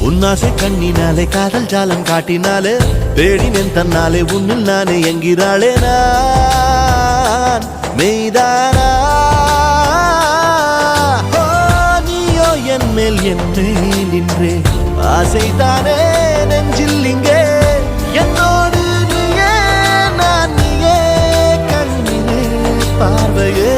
உன்னாசை கண்ணினாலே காதல் ஜாலம் காட்டினாலே தேடினேன் தன்னாலே உன்னில் நானே என்கிறாளே நான் மெய்தானா நீயோ என் மேல் என்னே நின்றே ஆசைதானே நெஞ்சில் இங்கே என்னோடு நீயே நான் நீயே கண்ணிலே பார்வையே